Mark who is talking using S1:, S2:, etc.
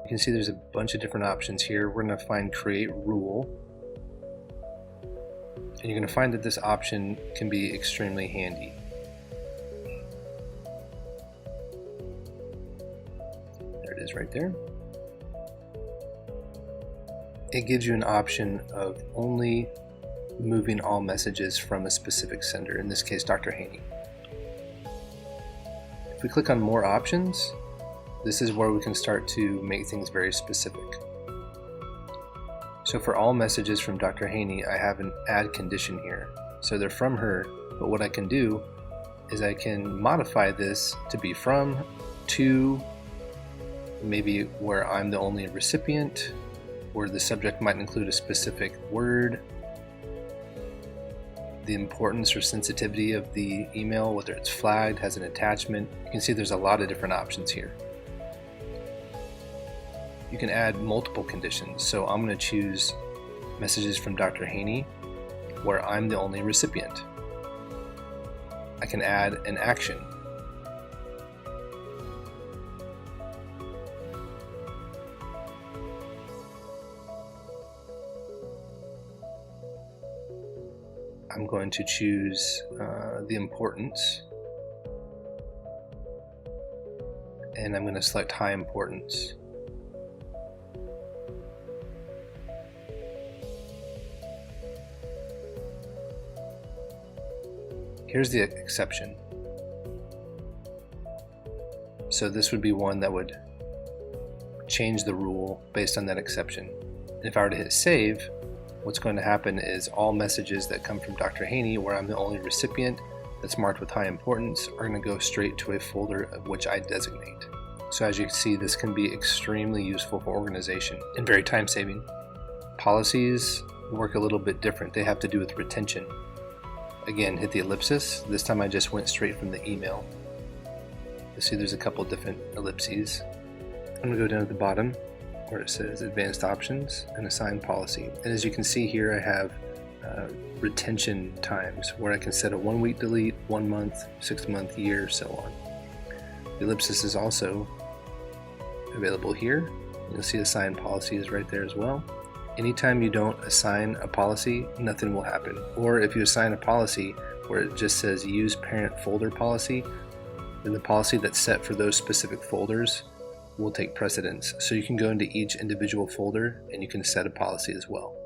S1: You can see there's a bunch of different options here. We're going to find create rule. And you're going to find that this option can be extremely handy. There it is right there. It gives you an option of only moving all messages from a specific sender, in this case Dr. Haney. If we click on more options, this is where we can start to make things very specific. So for all messages from Dr. Haney, I have an add condition here. So they're from her, but what I can do is I can modify this to be from, to, maybe where I'm the only recipient, where the subject might include a specific word, the importance or sensitivity of the email, whether it's flagged, has an attachment. You can see there's a lot of different options here. You can add multiple conditions. So I'm going to choose messages from Dr. Haney where I'm the only recipient. I can add an action. I'm going to choose the importance, and I'm going to select high importance. Here's the exception. So this would be one that would change the rule based on that exception. And if I were to hit save, what's going to happen is all messages that come from Dr. Haney, where I'm the only recipient that's marked with high importance, are going to go straight to a folder of which I designate. So as you can see, this can be extremely useful for organization and very time-saving. Policies work a little bit different. They have to do with retention. Again, hit the ellipsis. This time I just went straight from the email. You see there's a couple different ellipses. I'm going to go down to the bottom where it says advanced options and assign policy. And as you can see here, I have retention times where I can set a 1 week delete, 1 month, 6 month, year, so on. The ellipsis is also available here. You'll see assign policy is right there as well. Anytime you don't assign a policy, nothing will happen. Or if you assign a policy where it just says use parent folder policy, then the policy that's set for those specific folders will take precedence. So you can go into each individual folder and you can set a policy as well.